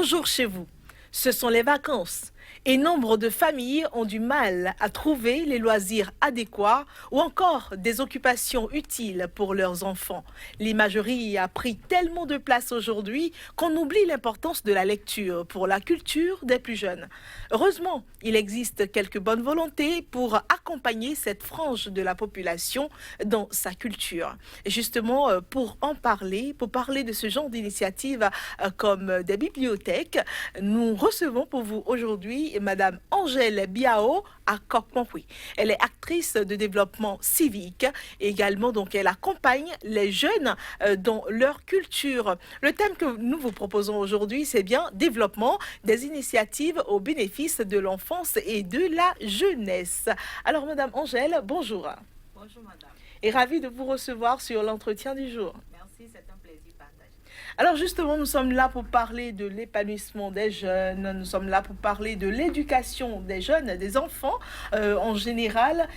toujours chez vous. Ce sont les vacances. Et nombre de familles ont du mal à trouver les loisirs adéquats ou encore des occupations utiles pour leurs enfants. L'imagerie a pris tellement de place aujourd'hui qu'on oublie l'importance de la lecture pour la culture des plus jeunes. Heureusement, il existe quelques bonnes volontés pour accompagner cette frange de la population dans sa culture. Et justement, pour parler de ce genre d'initiative comme des bibliothèques, nous recevons pour vous aujourd'hui Madame Angèle Biao à Kokmoui. Elle est actrice de développement civique et également donc elle accompagne les jeunes dans leur culture. Le thème que nous vous proposons aujourd'hui, c'est bien développement des initiatives au bénéfice de l'enfance et de la jeunesse. Alors Madame Angèle, bonjour. Bonjour madame. Et ravie de vous recevoir sur l'entretien du jour. Merci, c'est un plaisir partagé. Alors justement, nous sommes là pour parler de l'épanouissement des jeunes, nous sommes là pour parler de l'éducation des jeunes, des enfants en général.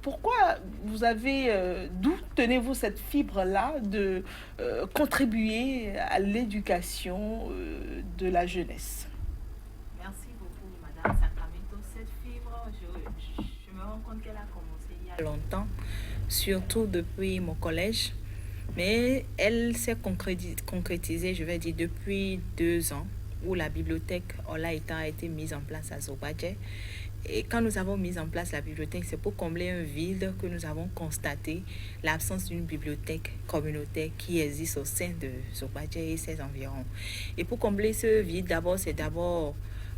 Pourquoi d'où tenez-vous cette fibre-là de contribuer à l'éducation de la jeunesse? Merci beaucoup madame Sacramento. Cette fibre, je me rends compte qu'elle a commencé il y a longtemps, surtout depuis mon collège. Mais elle s'est concrétisée, je vais dire, depuis 2 ans, où la bibliothèque Olaïta a été mise en place à Zobadje. Et quand nous avons mis en place la bibliothèque, c'est pour combler un vide que nous avons constaté, l'absence d'une bibliothèque communautaire qui existe au sein de Zobadje et ses environs. Et pour combler ce vide, c'est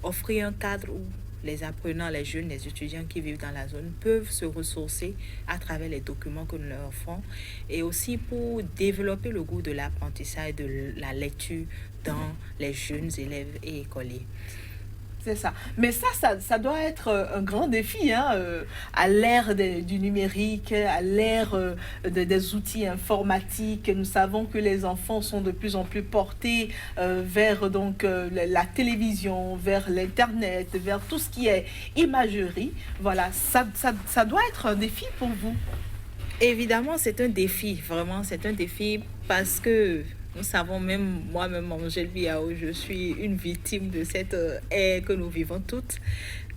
offrir un cadre où les apprenants, les jeunes, les étudiants qui vivent dans la zone peuvent se ressourcer à travers les documents que nous leur offrons et aussi pour développer le goût de l'apprentissage de la lecture dans les jeunes élèves et écoliers. C'est ça. Mais ça doit être un grand défi à l'ère du numérique, à l'ère des outils informatiques. Nous savons que les enfants sont de plus en plus portés vers la télévision, vers l'Internet, vers tout ce qui est imagerie. Voilà, ça doit être un défi pour vous. Évidemment, c'est un défi. Vraiment, c'est un défi parce que nous savons, même moi-même, Angèle Biao, je suis une victime de cette ère que nous vivons toutes.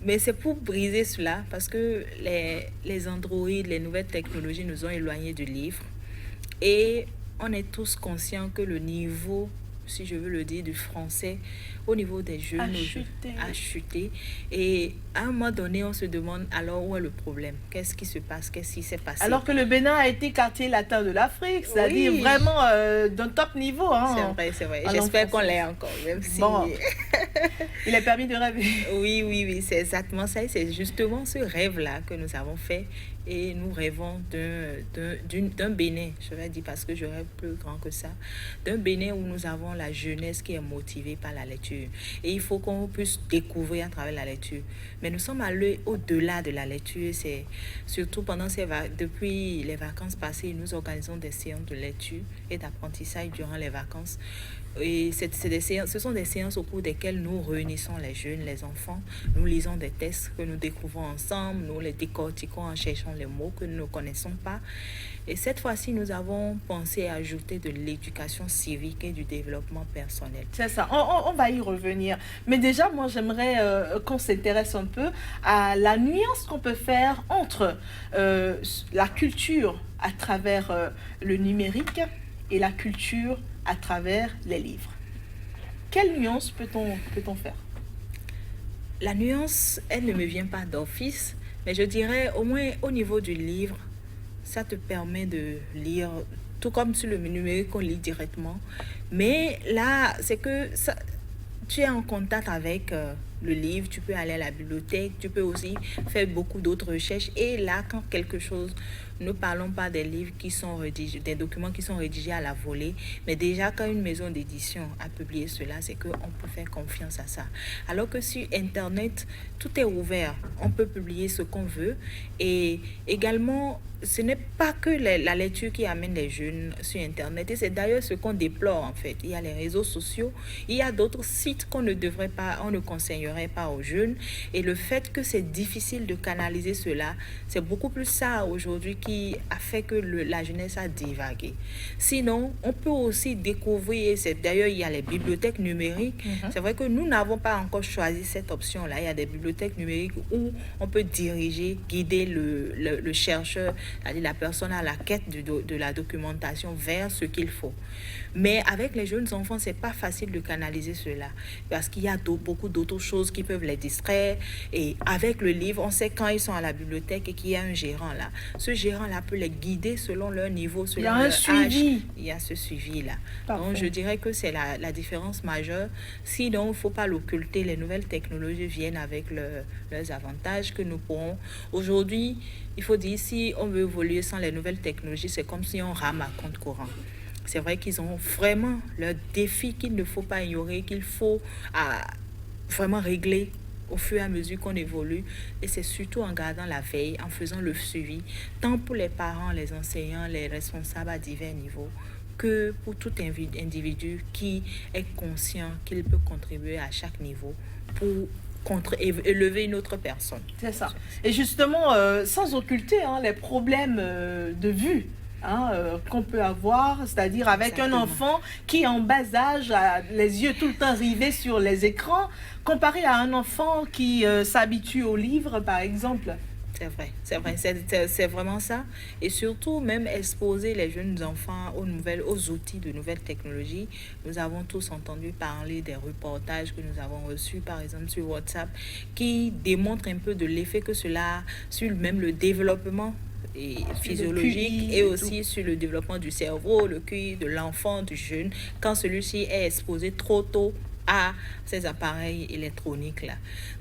Mais c'est pour briser cela, parce que les androïdes, les nouvelles technologies nous ont éloignés du livre. Et on est tous conscients que le niveau, si je veux le dire, du français, au niveau des jeunes, a chuté. Et à un moment donné, on se demande alors où est le problème? Qu'est-ce qui se passe? Qu'est-ce qui s'est passé? Alors que le Bénin a été quartier latin de l'Afrique, c'est-à-dire vraiment d'un top niveau. C'est vrai. J'espère qu'on l'est encore, même si... Bon, il est permis de rêver. Oui, c'est exactement ça. C'est justement ce rêve-là que nous avons fait. Et nous rêvons d'un Bénin, je vais dire parce que je rêve plus grand que ça, d'un Bénin où nous avons la jeunesse qui est motivée par la lecture. Et il faut qu'on puisse découvrir à travers la lecture. Mais nous sommes allés au-delà de la lecture. C'est surtout depuis les vacances passées, nous organisons des séances de lecture et d'apprentissage durant les vacances. Et ce sont des séances au cours desquelles nous réunissons les jeunes, les enfants. Nous lisons des textes que nous découvrons ensemble, nous les décortiquons en cherchant les mots que nous ne connaissons pas. Et cette fois-ci, nous avons pensé à ajouter de l'éducation civique et du développement personnel. C'est ça, on va y revenir. Mais déjà, moi, j'aimerais qu'on s'intéresse un peu à la nuance qu'on peut faire entre la culture à travers le numérique et la culture à travers les livres. Quelle nuance peut-on faire? La nuance, elle ne me vient pas d'office, mais je dirais au moins au niveau du livre, ça te permet de lire, tout comme sur le numérique, on lit directement. Mais là, c'est que tu es en contact avec le livre, tu peux aller à la bibliothèque, tu peux aussi faire beaucoup d'autres recherches. Et là, quand quelque chose, ne parlons pas des livres qui sont rédigés, des documents qui sont rédigés à la volée, mais déjà quand une maison d'édition a publié cela, c'est qu'on peut faire confiance à ça. Alors que sur Internet, tout est ouvert, on peut publier ce qu'on veut. Et également, ce n'est pas que la lecture qui amène les jeunes sur Internet, et c'est d'ailleurs ce qu'on déplore en fait. Il y a les réseaux sociaux, il y a d'autres sites qu'on ne conseillerait ferait pas aux jeunes. Et le fait que c'est difficile de canaliser cela, c'est beaucoup plus ça aujourd'hui qui a fait que la jeunesse a divagué. Sinon, on peut aussi découvrir, d'ailleurs il y a les bibliothèques numériques. C'est vrai que nous n'avons pas encore choisi cette option-là. Il y a des bibliothèques numériques où on peut diriger, guider le chercheur, c'est-à-dire la personne à la quête de la documentation vers ce qu'il faut. Mais avec les jeunes enfants, c'est pas facile de canaliser cela parce qu'il y a beaucoup d'autres choses qui peuvent les distraire. Et avec le livre, on sait quand ils sont à la bibliothèque et qu'il y a un gérant là. Ce gérant-là peut les guider selon leur niveau, selon leur âge. Il y a ce suivi-là. Parfait. Donc, je dirais que c'est la différence majeure. Sinon, il ne faut pas l'occulter. Les nouvelles technologies viennent avec leurs avantages que nous pourrons. Aujourd'hui, il faut dire, si on veut évoluer sans les nouvelles technologies, c'est comme si on rame à compte courant. C'est vrai qu'ils ont vraiment leurs défis qu'il ne faut pas ignorer, qu'il faut vraiment régler au fur et à mesure qu'on évolue. Et c'est surtout en gardant la veille, en faisant le suivi, tant pour les parents, les enseignants, les responsables à divers niveaux, que pour tout individu qui est conscient qu'il peut contribuer à chaque niveau pour élever une autre personne. C'est ça. Et justement, sans occulter les problèmes de vue qu'on peut avoir, c'est-à-dire avec Exactement. Un enfant qui en bas âge a les yeux tout le temps rivés sur les écrans, comparé à un enfant qui s'habitue aux livres, par exemple. C'est vraiment ça. Et surtout, même exposer les jeunes enfants aux outils de nouvelles technologies. Nous avons tous entendu parler des reportages que nous avons reçus, par exemple, sur WhatsApp, qui démontrent un peu de l'effet que cela a sur même le développement physiologique et aussi sur le développement du cerveau, le QI de l'enfant, du jeune, quand celui-ci est exposé trop tôt à ces appareils électroniques là.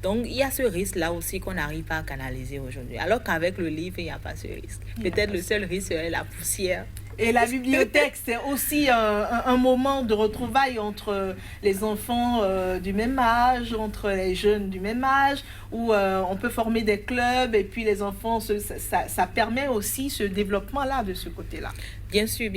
Donc il y a ce risque là aussi qu'on n'arrive pas à canaliser aujourd'hui, alors qu'avec le livre il n'y a pas ce risque. Peut-être le seul risque serait la poussière. Et la bibliothèque, c'est aussi un moment de retrouvailles entre les enfants du même âge, entre les jeunes du même âge, où on peut former des clubs et puis les enfants, ça permet aussi ce développement-là de ce côté-là. Bien sûr,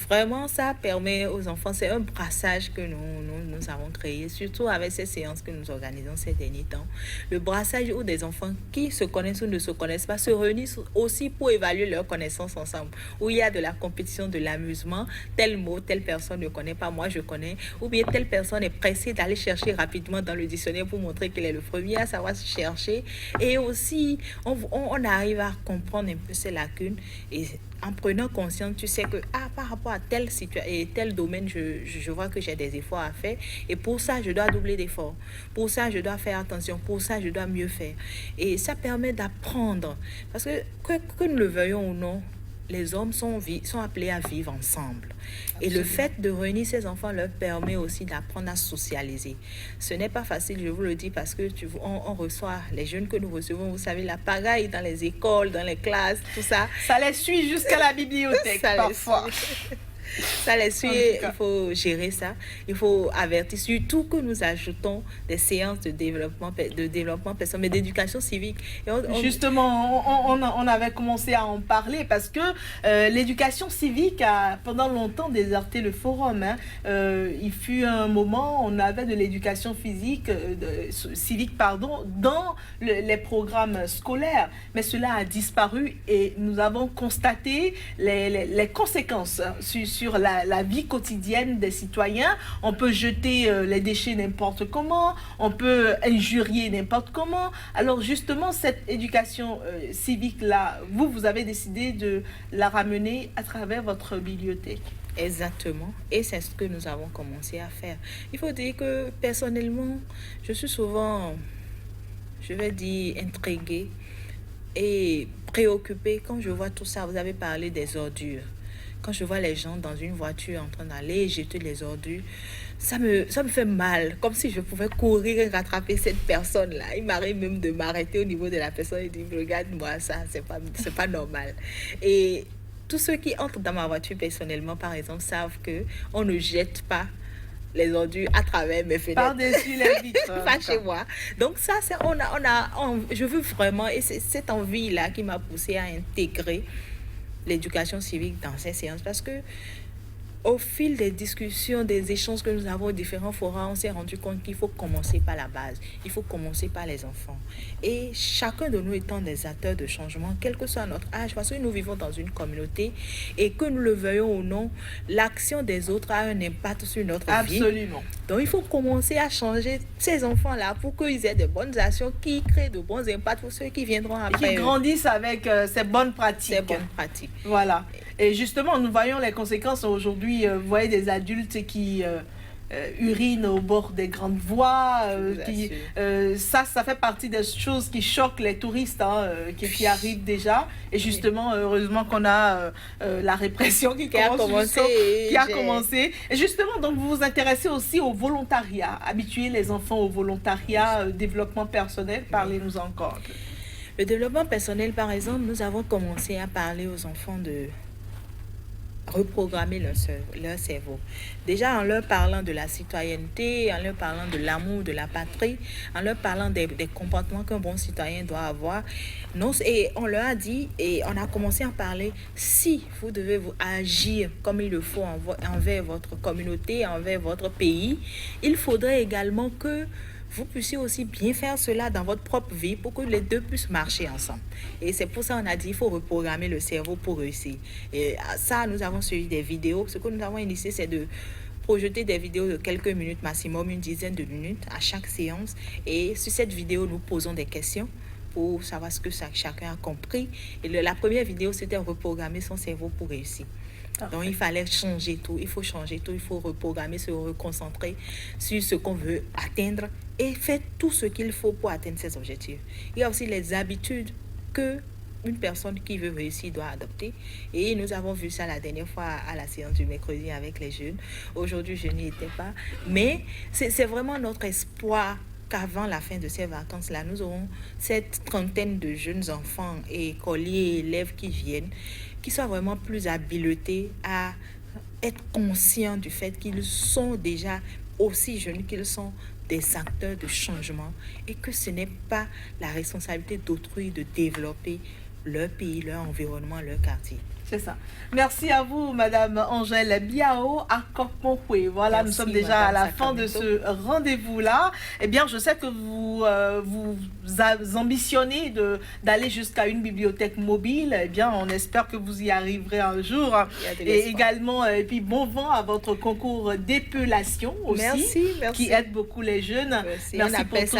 vraiment ça permet aux enfants, c'est un brassage que nous avons créé, surtout avec ces séances que nous organisons ces derniers temps. Le brassage où des enfants qui se connaissent ou ne se connaissent pas se réunissent aussi pour évaluer leurs connaissances ensemble, où il y a de la compétition, de l'amusement, tel mot, telle personne ne connaît pas, moi je connais, ou bien telle personne est pressée d'aller chercher rapidement dans le dictionnaire pour montrer qu'il est le premier à savoir se chercher. Et aussi, on arrive à comprendre un peu ces lacunes et en prenant conscience, tu sais que par rapport à telle situation et tel domaine, je vois que j'ai des efforts à faire et pour ça, je dois doubler d'efforts. Pour ça, je dois faire attention. Pour ça, je dois mieux faire. Et ça permet d'apprendre. Parce que nous le veuillons ou non, les hommes sont appelés à vivre ensemble. Et Absolument. Le fait de réunir ces enfants leur permet aussi d'apprendre à socialiser. Ce n'est pas facile, je vous le dis, parce que on reçoit, les jeunes que nous recevons, vous savez, la pagaille dans les écoles, dans les classes, tout ça. Ça les suit jusqu'à la bibliothèque parfois. Ça les suit, il faut gérer ça. Il faut avertir, surtout que nous ajoutons des séances de développement personnel, mais d'éducation civique. Justement, on avait commencé à en parler parce que l'éducation civique a pendant longtemps déserté le forum. Il fut un moment, on avait de l'éducation civique dans les programmes scolaires, mais cela a disparu et nous avons constaté les conséquences sur la vie quotidienne des citoyens. On peut jeter les déchets n'importe comment, on peut injurier n'importe comment. Alors justement, cette éducation civique-là, vous avez décidé de la ramener à travers votre bibliothèque. Exactement, et c'est ce que nous avons commencé à faire. Il faut dire que personnellement, je suis souvent, je vais dire, intriguée et préoccupée quand je vois tout ça. Vous avez parlé des ordures. Quand je vois les gens dans une voiture en train d'aller jeter les ordures, ça me fait mal, comme si je pouvais courir et rattraper cette personne-là. Il m'arrive même de m'arrêter au niveau de la personne et de dire, regarde-moi ça, c'est pas normal. Et tous ceux qui entrent dans ma voiture personnellement, par exemple, savent qu'on ne jette pas les ordures à travers mes fenêtres. Par-dessus les vitres. Pas chez moi. Donc ça, je veux vraiment, et c'est cette envie-là qui m'a poussée à intégrer l'éducation civique dans ces séances, parce que Au fil des discussions, des échanges que nous avons aux différents forums, on s'est rendu compte qu'il faut commencer par la base. Il faut commencer par les enfants. Et chacun de nous étant des acteurs de changement, quel que soit notre âge, parce que nous vivons dans une communauté et que nous le veuillons ou non, l'action des autres a un impact sur notre vie. Absolument. Donc, il faut commencer à changer ces enfants-là pour qu'ils aient de bonnes actions qui créent de bons impacts pour ceux qui viendront après. Qui grandissent avec ces bonnes pratiques. Ces bonnes pratiques. Voilà. Et justement, nous voyons les conséquences aujourd'hui. Vous voyez des adultes qui urinent au bord des grandes voies. Ça fait partie des choses qui choquent les touristes qui arrivent déjà. Et justement, heureusement qu'on a la répression qui a commencé. Et justement, donc vous vous intéressez aussi au volontariat, habituer les enfants au volontariat, développement personnel. Parlez-nous encore. Le développement personnel, par exemple, nous avons commencé à parler aux enfants de reprogrammer leur cerveau. Déjà en leur parlant de la citoyenneté, en leur parlant de l'amour, de la patrie, en leur parlant des comportements qu'un bon citoyen doit avoir. Non, et on leur a dit, et on a commencé à parler, si vous devez vous agir comme il le faut envers votre communauté, envers votre pays, il faudrait également que vous puissiez aussi bien faire cela dans votre propre vie pour que les deux puissent marcher ensemble. Et c'est pour ça qu'on a dit qu'il faut reprogrammer le cerveau pour réussir. Et ça, nous avons suivi des vidéos. Ce que nous avons initié, c'est de projeter des vidéos de quelques minutes maximum, une dizaine de minutes à chaque séance. Et sur cette vidéo, nous posons des questions pour savoir ce que chacun a compris. Et la première vidéo, c'était reprogrammer son cerveau pour réussir. Donc, il fallait changer tout, il faut changer tout, il faut reprogrammer, se reconcentrer sur ce qu'on veut atteindre et faire tout ce qu'il faut pour atteindre ses objectifs. Il y a aussi les habitudes que une personne qui veut réussir doit adopter. Et nous avons vu ça la dernière fois à la séance du mercredi avec les jeunes. Aujourd'hui, je n'y étais pas. Mais c'est vraiment notre espoir qu'avant la fin de ces vacances-là, nous aurons cette trentaine de jeunes enfants et écoliers et élèves qui viennent, qui soient vraiment plus habilités à être conscients du fait qu'ils sont déjà aussi jeunes, qu'ils sont des acteurs de changement et que ce n'est pas la responsabilité d'autrui de développer leur pays, leur environnement, leur quartier. C'est ça. Merci à vous, Madame Angèle Biao Akokmonkwe. Voilà, merci, nous sommes déjà à la fin de ce rendez-vous-là. Eh bien, je sais que vous ambitionnez d'aller jusqu'à une bibliothèque mobile. Eh bien, on espère que vous y arriverez un jour. Et également, et puis bon vent à votre concours d'épellation aussi. Merci. Qui aide beaucoup les jeunes. Merci on appelle ça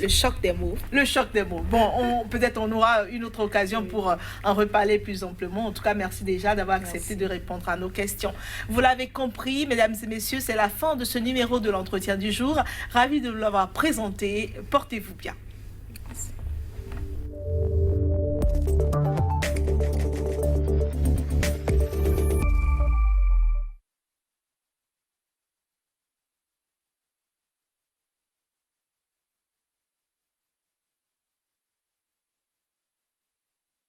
le choc des mots. Le choc des mots. Bon, peut-être on aura une autre occasion pour en reparler plus amplement. En tout cas, merci déjà d'avoir accepté de répondre à nos questions. Vous l'avez compris, mesdames et messieurs, c'est la fin de ce numéro de l'entretien du jour. Ravi de vous l'avoir présenté. Portez-vous bien.